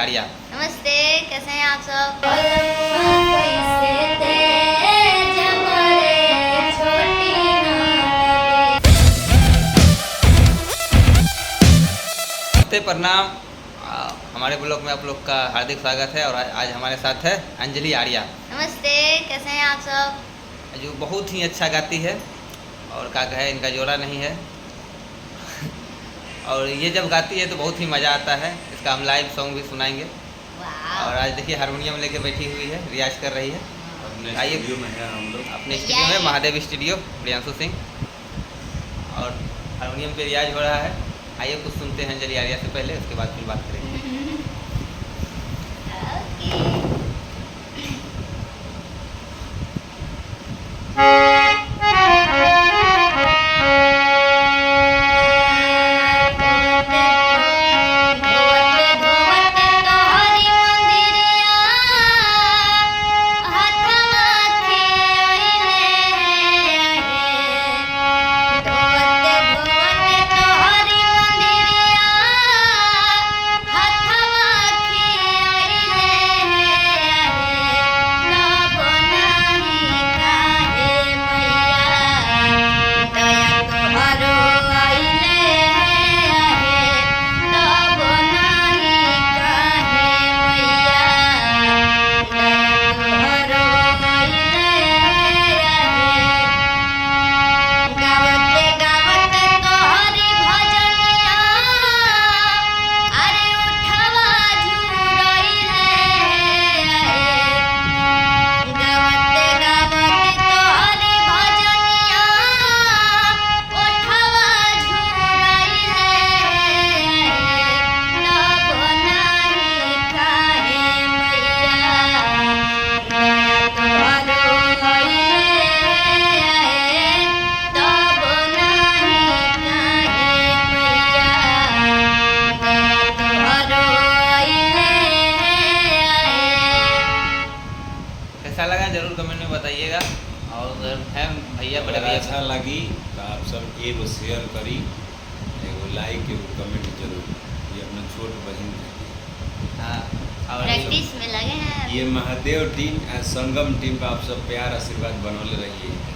आर्या। नमस्ते, कैसे हैं आप सब? नमस्ते, प्रणाम। हमारे ब्लॉग में आप लोग का हार्दिक स्वागत है और आज हमारे साथ है अंजलि आर्या। नमस्ते, कैसे हैं आप सब? जो बहुत ही अच्छा गाती है और क्या कहे, इनका जोड़ा नहीं है। और ये जब गाती है तो बहुत ही मज़ा आता है। इसका हम लाइव सॉन्ग भी सुनाएंगे। और आज देखिए हारमोनियम लेके बैठी हुई है, रियाज कर रही है। आइए, स्टूडियो में है हम लोग, अपने स्टूडियो में, महादेव स्टूडियो, प्रियांशु सिंह, और हारमोनियम पे रियाज हो रहा है। आइए कुछ सुनते हैं अंजलि आर्या से पहले, उसके बाद फिर बात करेंगे। कैसा लगा जरूर कमेंट में बताइएगा। और है भैया, बड़े अगर भैया, अच्छा लगी तो आप सब एगो शेयर करी, एगो लाइक, एगो कमेंट जरूर। ये अपना छोट बहन है। हाँ, और प्रैक्टिस में लगे हैं। ये महादेव टीम संगम टीम का आप सब प्यार आशीर्वाद बनौले रहिए।